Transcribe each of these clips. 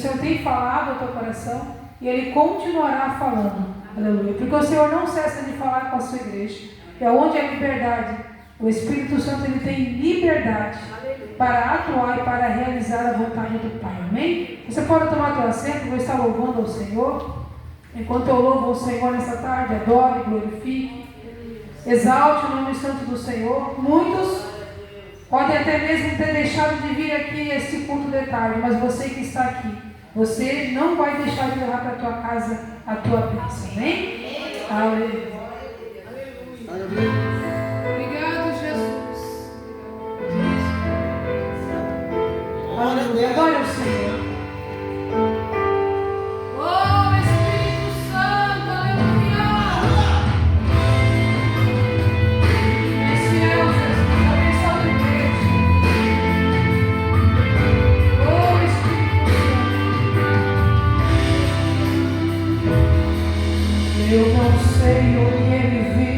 Senhor tem falado ao teu coração e Ele continuará falando. Aleluia. Porque o Senhor não cessa de falar com a sua igreja. E onde há liberdade, o Espírito Santo ele tem liberdade para atuar e para realizar a vontade do Pai. Amém? Você pode tomar teu assento, vou estar louvando ao Senhor. Enquanto eu louvo ao Senhor nessa tarde, adore, glorifique, exalte o nome santo do Senhor. Muitos podem até mesmo ter deixado de vir aqui esse culto de tarde, mas você que está aqui, você não vai deixar de levar para a tua casa a tua bênção. Amém? Aleluia. Obrigado, Jesus. Aleluia. Adore o Senhor. Oh, Espírito Santo, aleluia. Esse é o Jesus, abençoa a igreja. Oh, Espírito Santo. Eu não sei o que ele viu.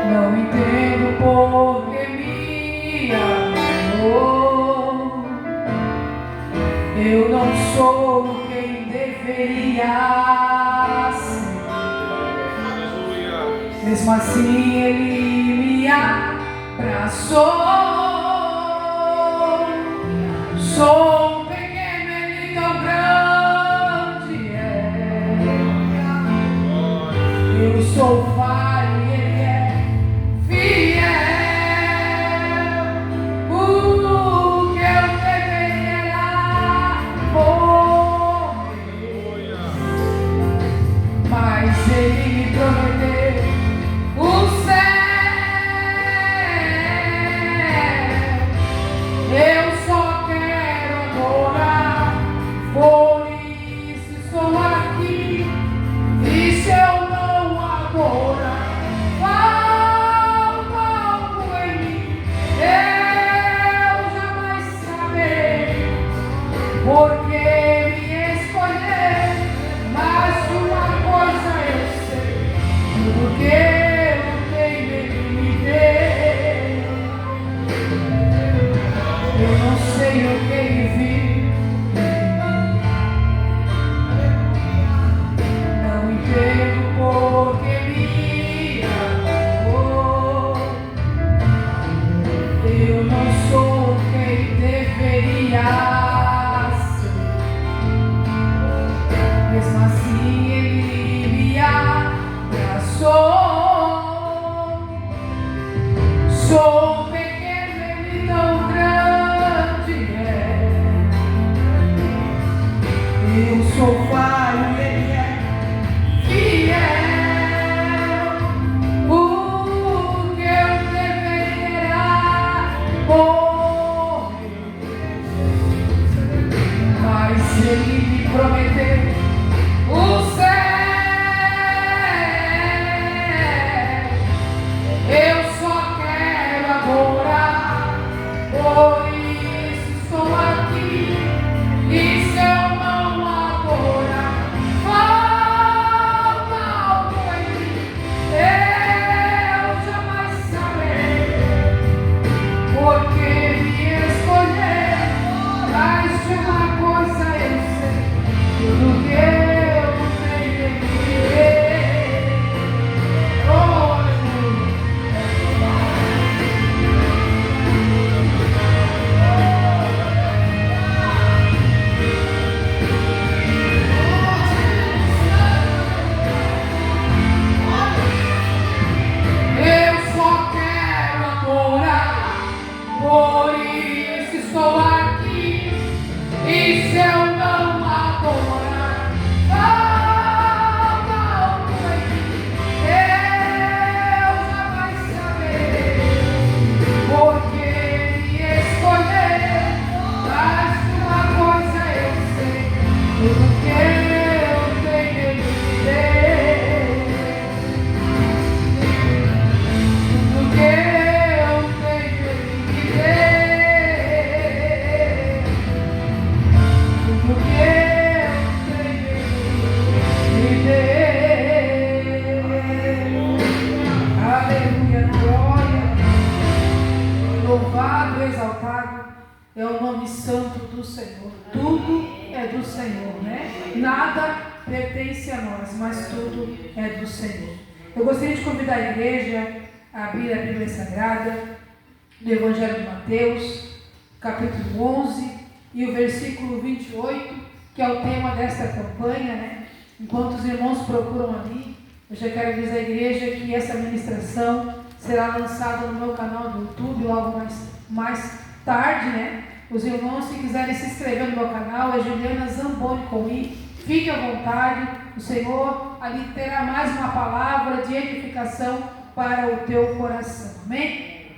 Não entendo porque me amou. Eu não sou quem deveria ser. Mesmo assim ele me abraçou. Sou pequeno, ele tão grande é. Eu sou falho e ele é fiel. O que eu deveria morrer, mas ele me prometeu o céu. Eu só quero adorar, por isso estou aqui. E se eu não adorar, falta algo em mim, eu jamais saberei, porque me escolher. Mas uma coisa eu sei, tudo que eu tenho ele me deu. Eu não sei o que ele viu, não entendo porque me amou. Eu não sou quem deveria ser. Mesmo assim ele me abraçou. Sou pequeno, ele tão grande é. Eu sou falho, ele é fiel. O que eu deveria morrer, mas ele me prometeu o céu. Eu só quero adorar, por isso estou aqui. E se eu não adorar, falta algo em mim, eu jamais saberei, porque me escolher. Mas de uma coisa eu sei, tudo que eu tenho em mim. Oh, aleluia. Eu só quero adorar, por isso estou aqui. E se eu não adorar, falta algo em mim, eu jamais saberei, porque me escolher. Mas uma coisa eu sei, tudo que eu tenho ele me deu. Tudo que eu tenho ele me deu. Tudo que eu tenho ele me deu. Aleluia, glória. Louvado, exaltado é o nome santo do Senhor. Tudo é do Senhor, né? Nada pertence a nós, mas tudo é do Senhor. Eu gostaria de convidar a igreja a abrir a Bíblia Sagrada, do Evangelho de Mateus, capítulo 11, e o versículo 28, que é o tema desta campanha, né? Enquanto os irmãos procuram ali, eu já quero avisar a igreja que essa ministração será lançada no meu canal do YouTube logo mais tarde, né? Os irmãos, se quiserem se inscrever no meu canal, é Juliana Zamboni com I. Fique à vontade, o Senhor ali terá mais uma palavra de edificação para o teu coração. Amém?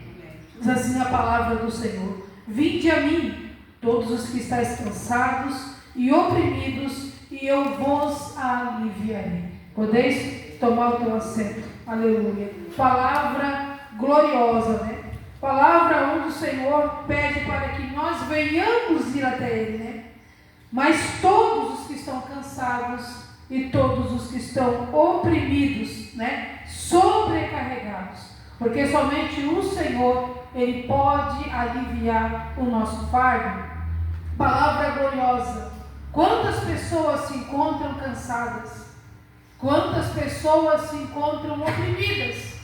Diz assim a palavra do Senhor: vinde a mim, todos os que estáis cansados e oprimidos, e eu vos aliviarei. Podeis tomar o teu assento. Aleluia. Palavra gloriosa, né? Palavra onde o Senhor pede para que nós venhamos ir até Ele, né? Mas todos os que estão cansados e todos os que estão oprimidos, né? Sobrecarregados. Porque somente o Senhor, Ele pode aliviar o nosso fardo. Palavra gloriosa. Quantas pessoas se encontram cansadas? Quantas pessoas se encontram oprimidas?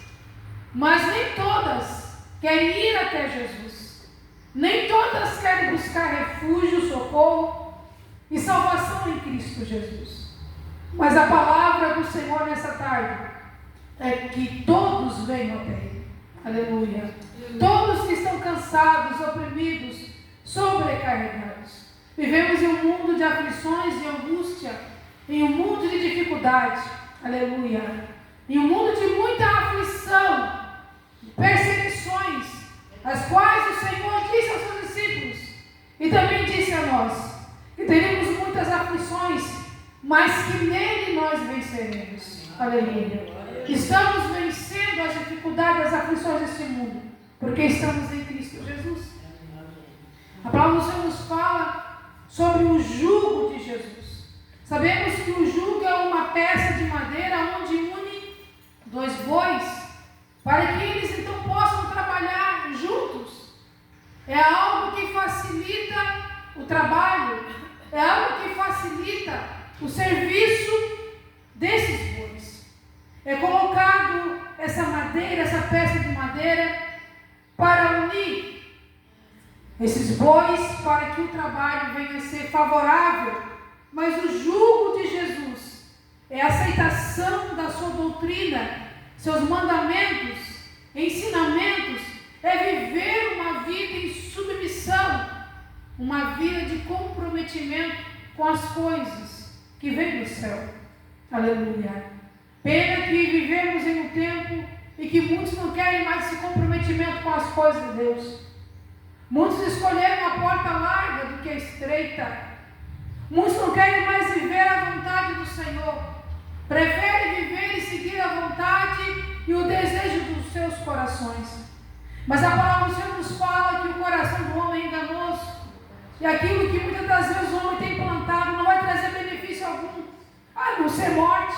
Mas nem todas querem ir até Jesus. Nem todas querem buscar refúgio, socorro e salvação em Cristo Jesus. Mas a palavra do Senhor nessa tarde é que todos venham até Ele. Aleluia. Todos que estão cansados, oprimidos, sobrecarregados. Vivemos em um mundo de aflições e angústia, em um mundo de dificuldade. Aleluia. Em um mundo de muita aflição, perseguições, as quais o Senhor disse aos seus discípulos e também disse a nós que teremos muitas aflições, mas que nele nós venceremos. Aleluia. Estamos vencendo as dificuldades, as aflições deste mundo, porque estamos em Cristo Jesus. A palavra do Senhor nos fala sobre o jugo de Jesus. Sabemos que o jugo é uma peça de madeira onde une dois bois, para que eles então possam trabalhar juntos. É algo que facilita o trabalho, é algo que facilita o serviço desses bois. É colocado essa madeira, essa peça de madeira, para unir esses bois, para que o trabalho venha a ser favorável. Mas o jugo de Jesus é a aceitação da sua doutrina, seus mandamentos, ensinamentos, é viver uma vida em submissão, uma vida de comprometimento com as coisas que vêm do céu. Aleluia. Pena que vivemos em um tempo em que muitos não querem mais esse comprometimento com as coisas de Deus. Muitos escolheram a porta larga do que a estreita. Muitos não querem mais viver a vontade do Senhor. Preferem viver e seguir a vontade e o desejo dos seus corações. Mas a palavra do Senhor nos fala que o coração do homem é enganoso. E aquilo que muitas das vezes o homem tem plantado não vai trazer benefício algum, a não ser morte,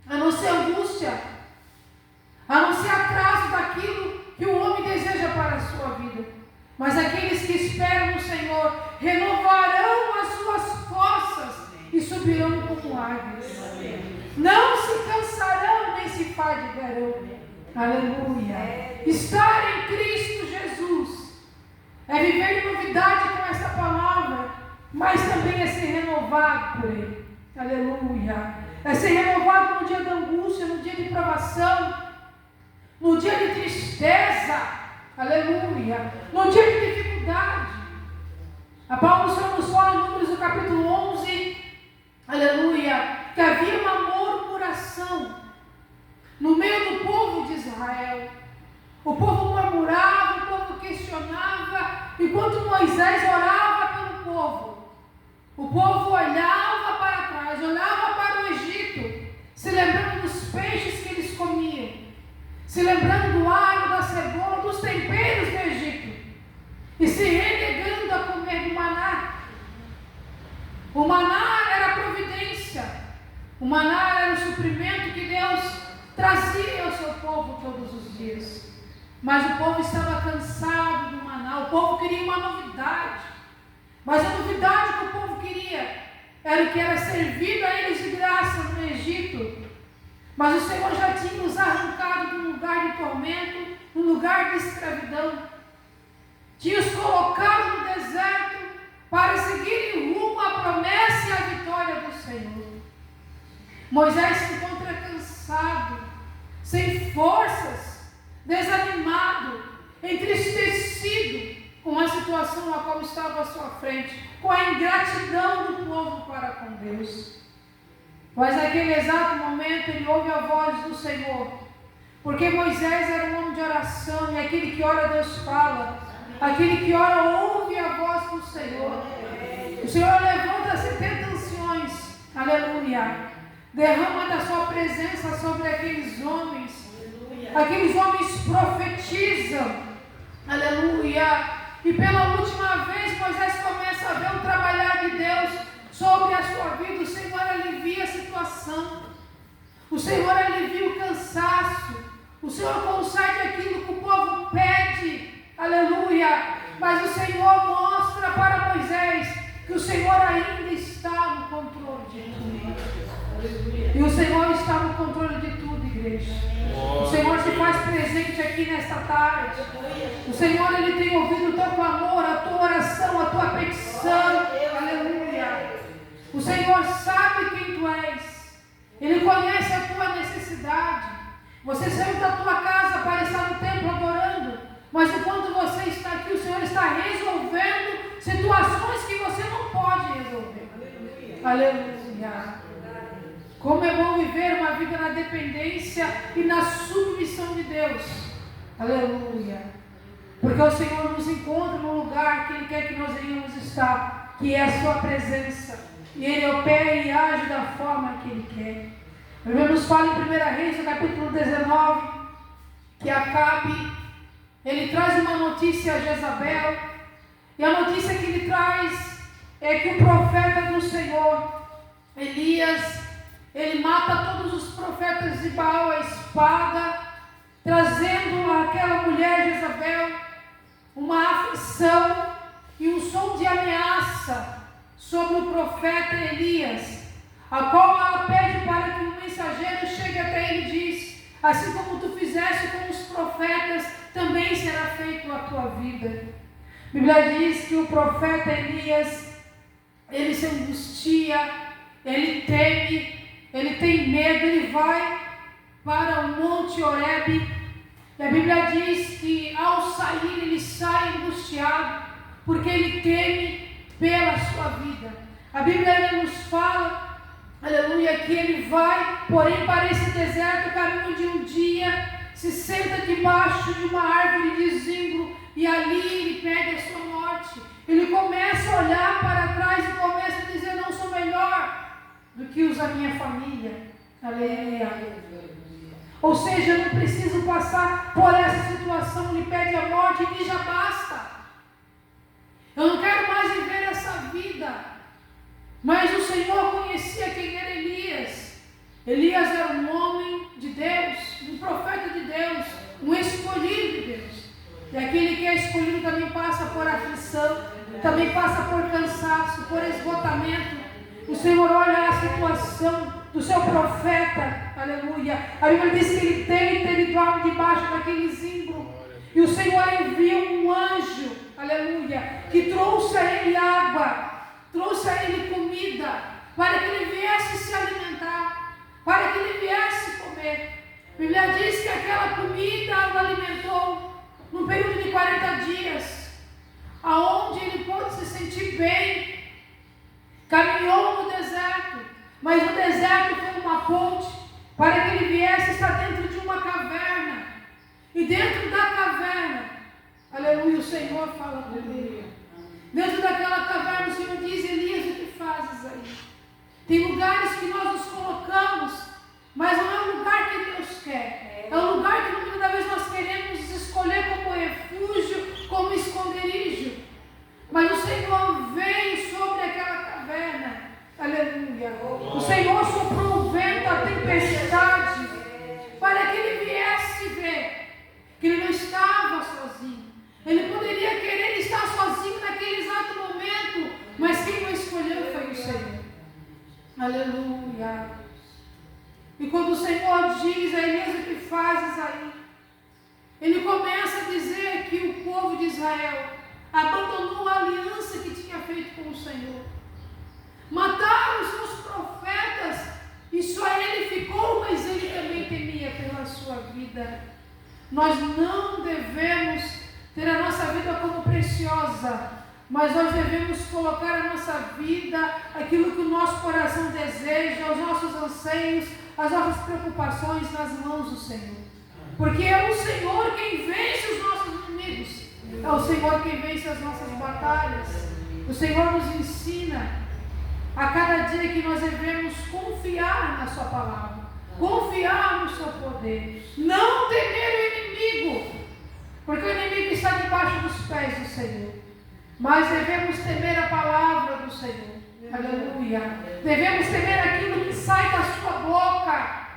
a não ser angústia, a não ser atraso daquilo que o homem deseja para a sua vida. Mas aqueles que esperam no Senhor renovarão as suas forças e subirão como águias. Não se cansarão nem se fadigarão. Aleluia. Estar em Cristo Jesus é viver em novidade com essa palavra, mas também é ser renovado por Ele. Aleluia. É ser renovado no dia da angústia, no dia de provação, no dia de tristeza. Aleluia. No dia de dificuldade. A palavra do Senhor nos fala em Números, no capítulo 11, aleluia, que havia uma murmuração no meio do povo de Israel. O povo murmurava, o povo questionava, enquanto Moisés orava pelo povo. O povo olhava para trás, olhava para o Egito, se lembrando dos peixes que eles comiam, se lembrando do alho, da cebola, dos temperos do Egito, e se renegando a comer do maná. O maná era a providência, o maná era o suprimento que Deus trazia ao seu povo todos os dias. Mas o povo estava cansado do maná, o povo queria uma novidade. Mas a novidade que o povo queria era o que era servido a eles de graça no Egito. Mas o Senhor já tinha os arrancado de um lugar de tormento, um lugar de escravidão. Tinha os colocado no deserto para seguirem rumo à promessa e à vitória do Senhor. Moisés se encontra cansado, sem forças, desanimado, entristecido com a situação na qual estava à sua frente, com a ingratidão do povo para com Deus. Mas naquele exato momento ele ouve a voz do Senhor, porque Moisés era um homem de oração, e aquele que ora Deus fala, aquele que ora ouve a voz do Senhor. O Senhor levanta 70 anciões, aleluia, derrama da sua presença sobre aqueles homens profetizam, aleluia, e pela última vez Moisés começa a ver o trabalhar de Deus sobre a sua vida. O Senhor alivia a situação, o Senhor alivia o cansaço, o Senhor concede aquilo que o povo pede, aleluia, mas o Senhor mostra para Moisés que o Senhor ainda está no controle de tudo. E o Senhor está no controle de tudo, igreja. O Senhor se faz presente aqui nesta tarde. O Senhor, Ele tem ouvido o teu clamor, a tua oração, a tua petição, aleluia. O Senhor sabe quem tu és. Ele conhece a tua necessidade. Você saiu da tua casa para estar no templo adorando, mas enquanto você está aqui, o Senhor está resolvendo situações que você não pode resolver. Aleluia. Como é bom viver uma vida na dependência e na submissão de Deus. Aleluia. Porque o Senhor nos encontra no lugar que Ele quer que nós venhamos estar, que é a sua presença. E Ele opera e age da forma que Ele quer. A Bíblia nos fala em 1 Reis, no capítulo 19, que Acabe, ele traz uma notícia a Jezabel, e a notícia que ele traz é que o profeta do Senhor, Elias, ele mata todos os profetas de Baal à espada, trazendo àquela mulher Jezabel uma aflição e um som de ameaça sobre o profeta Elias, a qual ela pede para que um mensageiro chegue até ele e diz: assim como tu fizeste com os profetas, também será feito a tua vida. A Bíblia diz que o profeta Elias, ele se angustia, ele teme, ele tem medo, ele vai para o Monte Horebe, e a Bíblia diz que ao sair ele sai angustiado, porque ele teme pela sua vida. A Bíblia nos fala, aleluia, que ele vai, porém, para esse deserto, caminho de um dia, se senta debaixo de uma árvore de zimbro, e ali ele pede a sua morte. Ele começa a olhar para trás e começa a dizer: não sou melhor do que os da minha família. Aleluia. Ou seja, eu não preciso passar por essa situação. Ele pede a morte e diz: já basta. Eu não quero mais viver essa vida. Mas o Senhor conhecia quem era Elias. Elias era um homem de Deus, um profeta de Deus, um escolhido de Deus. E aquele que é escolhido também passa por aflição, também passa por cansaço, por esgotamento. O Senhor olha a situação do seu profeta, aleluia. A Bíblia diz que ele deita, ele dorme debaixo daquele zimbro. E o Senhor envia um anjo, aleluia, que trouxe a ele água, trouxe a ele comida, para que ele viesse se alimentar, para que ele viesse comer. A Bíblia diz que aquela comida o alimentou num período de 40 dias, aonde ele pôde se sentir bem. Caminhou no deserto, mas o deserto foi uma ponte para que ele viesse estar dentro de uma caverna. E dentro da caverna, aleluia, o Senhor fala com ele. Dentro daquela caverna o Senhor diz: Elias, o que fazes aí? Tem lugares que nós nos colocamos, mas não é um lugar que Deus quer. É um lugar que muitas vezes nós queremos escolher como refúgio, como esconderijo. Mas o Senhor veio sobre aquela caverna, aleluia. O Senhor soprou o vento, a tempestade, para que ele viesse ver que ele não estava Aleluia. E quando o Senhor diz a Elias: o que fazes aí? Ele começa a dizer que o povo de Israel abandonou a aliança que tinha feito com o Senhor. Mataram os seus profetas e só ele ficou, mas ele também temia pela sua vida. Nós não devemos ter a nossa vida como preciosa, mas nós devemos colocar a nossa vida, aquilo que o nosso coração deseja, os nossos anseios, as nossas preocupações nas mãos do Senhor. Porque é o Senhor quem vence os nossos inimigos. É o Senhor quem vence as nossas batalhas. O Senhor nos ensina a cada dia que nós devemos confiar na sua palavra, confiar no seu poder, não temer o inimigo, porque o inimigo está debaixo dos pés do Senhor. Mas devemos temer a palavra do Senhor. Aleluia. Devemos temer aquilo que sai da sua boca,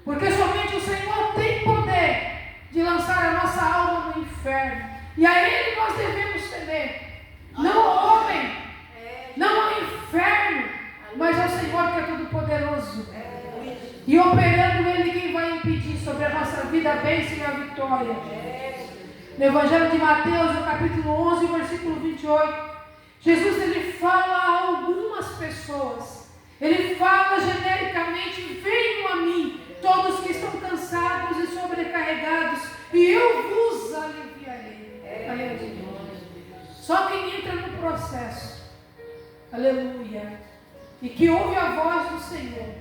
porque somente o Senhor tem poder de lançar a nossa alma no inferno. E a Ele nós devemos temer. Não ao homem, não ao inferno, mas ao Senhor que é todo-poderoso. E operando Ele, quem vai impedir sobre a nossa vida a bênção e a vitória? No Evangelho de Mateus, no capítulo 11, versículo 28, Jesus ele fala a algumas pessoas. Ele fala genericamente: venham a mim, todos que estão cansados e sobrecarregados, e eu vos aliviarei. Aleluia. Só quem entra no processo, aleluia, e que ouve a voz do Senhor,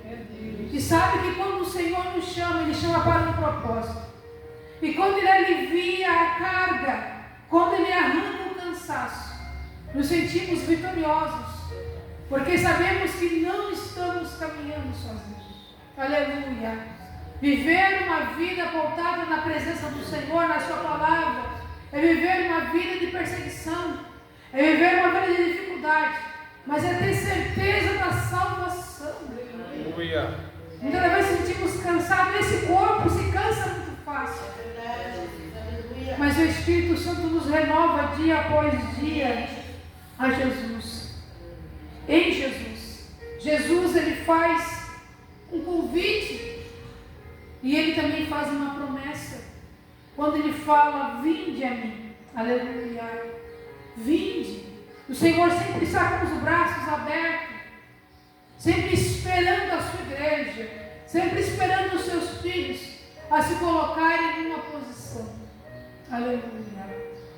e sabe que quando o Senhor nos chama, Ele chama para um propósito. E quando Ele alivia a carga, quando Ele arranca o cansaço, nos sentimos vitoriosos, porque sabemos que não estamos caminhando sozinhos. Aleluia. Viver uma vida voltada na presença do Senhor, na sua palavra, é viver uma vida de perseguição, é viver uma vida de dificuldade, mas é ter certeza da salvação. Aleluia. Muitas vezes sentimos cansados, esse corpo se cansa muito fácil, mas o Espírito Santo nos renova dia após dia a Jesus. Em Jesus, Jesus ele faz um convite e ele também faz uma promessa. Quando ele fala: vinde a mim, aleluia, vinde. O Senhor sempre está com os braços abertos, sempre esperando a sua igreja, sempre esperando os seus filhos a se colocarem em uma posição. Aleluia.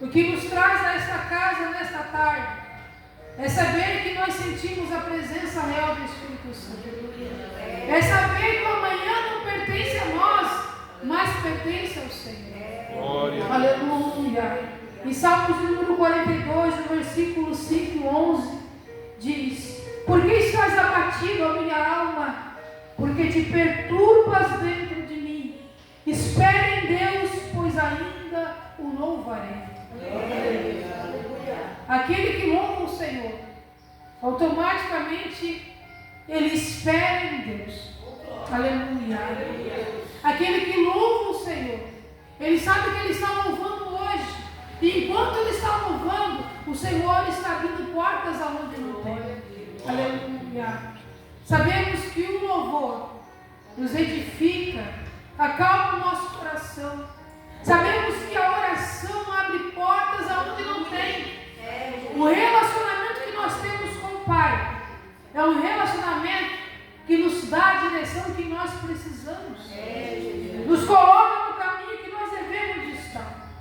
O que nos traz a esta casa nesta tarde é saber que nós sentimos a presença real do Espírito Santo. É saber que o amanhã não pertence a nós, mas pertence ao Senhor. Glória. Aleluia. Em Salmos número 42, no versículo 5 e 11, diz: por que estás abatido, ó minha alma? Porque te perturbas dentro de mim. Espere em Deus, pois ainda o louvarei. Aquele que louva o Senhor, automaticamente ele espera em Deus. Aleluia. Aquele que louva o Senhor, ele sabe que ele está louvando hoje. E enquanto ele está louvando, o Senhor está abrindo portas aonde não tem. Aleluia. Sabemos que o louvor nos edifica, acalma o nosso coração. Sabemos que a oração abre portas aonde não tem. O relacionamento que nós temos com o Pai é um relacionamento que nos dá a direção que nós precisamos. Nos coloca no caminho que nós devemos de estar.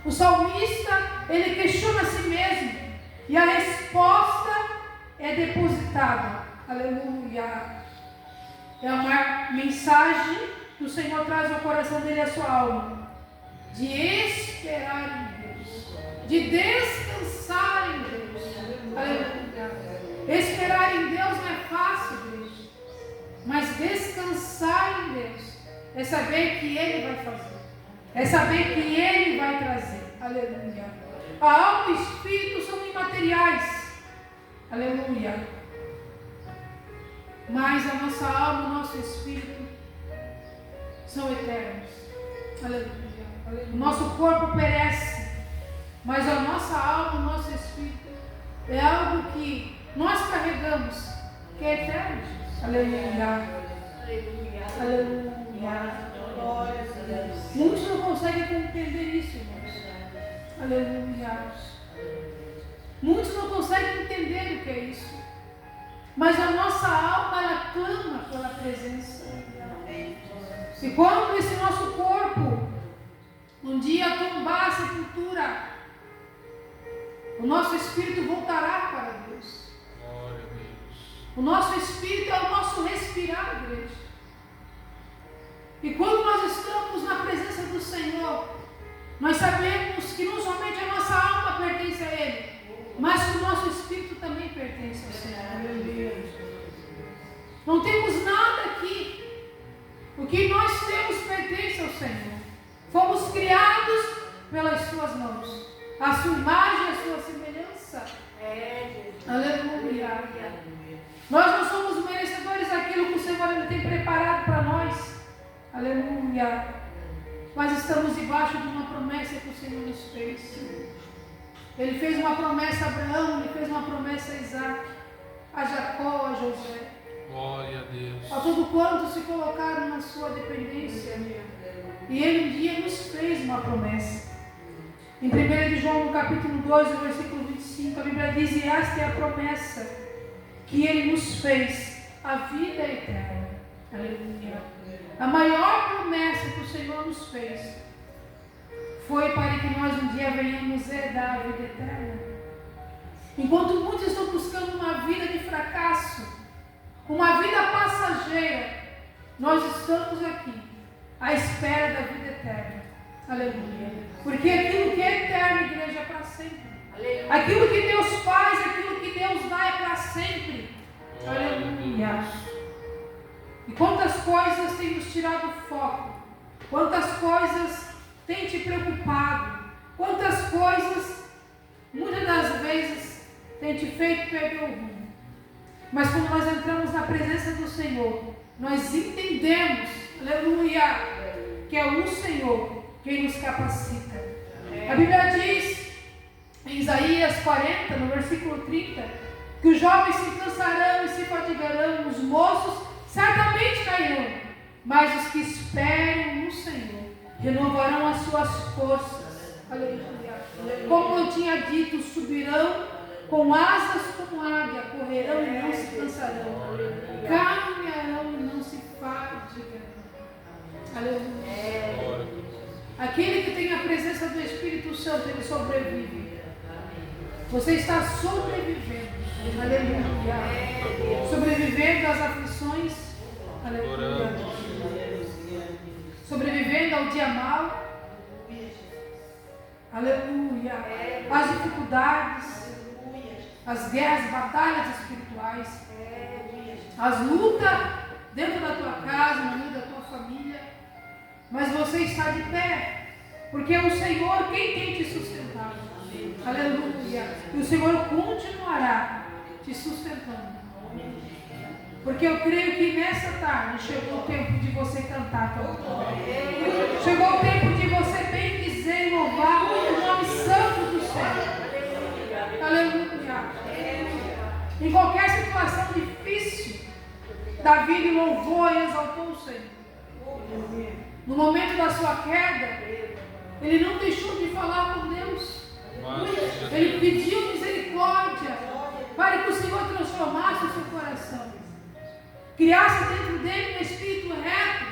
O salmista, ele questiona a si mesmo e a resposta é depositada. Aleluia. É uma mensagem que o Senhor traz ao coração dele e à sua alma, de esperar em Deus, de descansar em Deus. Aleluia. Esperar em Deus não é fácil, Deus, mas descansar em Deus é saber que Ele vai fazer, é saber que Ele vai trazer. Aleluia. A alma e o espírito são imateriais. Aleluia. Mas a nossa alma e o nosso espírito são eternos. Aleluia. O nosso corpo perece, mas a nossa alma e o nosso espírito é algo que nós carregamos que é eterno. Aleluia. Aleluia. Muitos não conseguem compreender isso, irmãos. Aleluia. Muitos não conseguem entender o que é isso. Mas a nossa alma, ela clama pela presença. E quando esse nosso corpo um dia tombar a sepultura, o nosso espírito voltará para Deus. O nosso espírito é o nosso respirar, igreja. E quando nós estamos na presença do Senhor, nós sabemos que não somente a nossa alma pertence a Ele, mas que o nosso espírito também pertence ao Senhor. Não temos nada aqui. O que nós temos pertence ao Senhor. Fomos criados pelas suas mãos. A sua imagem, a sua semelhança. Aleluia. Nós não somos merecedores daquilo que o Senhor Ele tem preparado para nós. Aleluia. Mas estamos debaixo de uma promessa que o Senhor nos fez. Ele fez uma promessa a Abraão, Ele fez uma promessa a Isaac, a Jacó, a José. Glória a Deus. A todo quanto se colocaram na sua dependência. E Ele um dia nos fez uma promessa. Em 1 de João, no capítulo 2, no versículo 25, a Bíblia diz: e esta é a promessa que Ele nos fez, a vida eterna. Aleluia. A maior promessa que o Senhor nos fez foi para que nós um dia venhamos herdar a vida eterna. Enquanto muitos estão buscando uma vida de fracasso, uma vida passageira, nós estamos aqui à espera da vida eterna. Aleluia. Porque aquilo que é eterno, igreja, é para sempre. Aleluia. Aquilo que Deus faz, aquilo que Deus dá é para sempre. Aleluia. E quantas coisas têm nos tirado o foco, quantas coisas têm te preocupado, quantas coisas, muitas das vezes, têm te feito perder o rumo. Mas quando nós entramos na presença do Senhor, nós entendemos, aleluia, que é o Senhor quem nos capacita. A Bíblia diz, em Isaías 40, no versículo 30, que os jovens se cansarão e se fatigarão, os moços certamente cairão, mas os que esperam no Senhor renovarão as suas forças. Aleluia. Como eu tinha dito, subirão com asas como águia, correrão e não se cansarão, caminharão e não se fatigarão. Aleluia. Aquele que tem a presença do Espírito Santo, ele sobrevive. Você está sobrevivendo. Aleluia. Sobrevivendo às aflições. Aleluia. Sobrevivendo ao dia mau. Aleluia. Às dificuldades, as guerras, batalhas espirituais, as lutas dentro da tua casa, no meio da tua família. Mas você está de pé, porque é o Senhor quem tem te sustentado. Aleluia. E o Senhor continuará te sustentando. Porque eu creio que nessa tarde chegou o tempo de você cantar. Chegou o tempo de você bem dizer e louvar o nome santo do Senhor. Aleluia. Em qualquer situação difícil, Davi louvou e exaltou o Senhor. No momento da sua queda, ele não deixou de falar com Deus. Ele pediu misericórdia para que o Senhor transformasse o seu coração, criasse dentro dele um espírito reto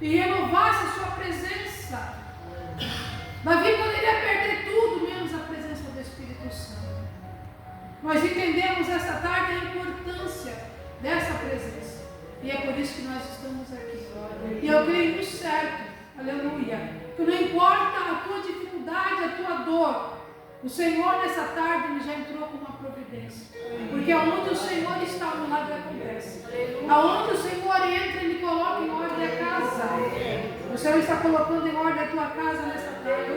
e renovasse a sua presença. Davi poderia perder tudo menos a presença do Espírito Santo. Nós entendemos esta tarde a importância dessa presença, e é por isso que nós estamos aqui. E eu creio no certo, aleluia, que não importa a tua dificuldade, a tua dor, o Senhor nessa tarde ele já entrou com uma providência. Porque aonde o Senhor está, o milagre acontece. Aonde o Senhor entra, ele coloca em ordem a casa. O Senhor está colocando em ordem a tua casa nessa tarde.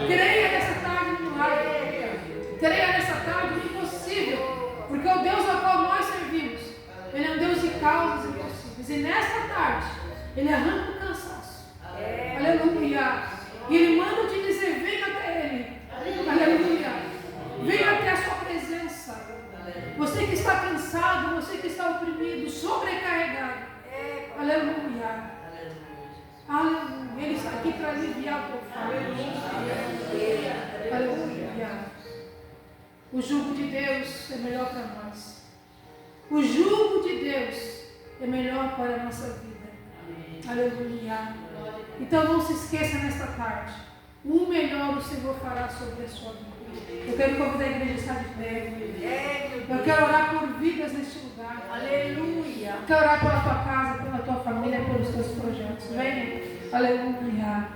Creia nessa tarde no milagre. Creia nessa tarde no impossível. Porque o Deus ao qual nós servimos, ele é um Deus de causas impossíveis. E nesta tarde, ele arranca o cansaço. Aleluia. E ele manda te dizer, venha até ele. Aleluia. Venha até a sua presença. cansado. Você que está cansado, você que está oprimido, sobrecarregado. Aleluia. Aleluia. Ele está aqui para aliviar o teu fardo. Aleluia. O jugo de Deus é melhor para nós. O jugo de Deus é melhor para a nossa vida. Aleluia. Então não se esqueça nesta tarde. O melhor o Senhor fará sobre a sua vida. Eu quero convidar a igreja a estar de pé. Eu quero orar por vidas neste lugar. Aleluia. Eu quero orar pela tua casa, pela tua família, pelos teus projetos. Venha. Aleluia.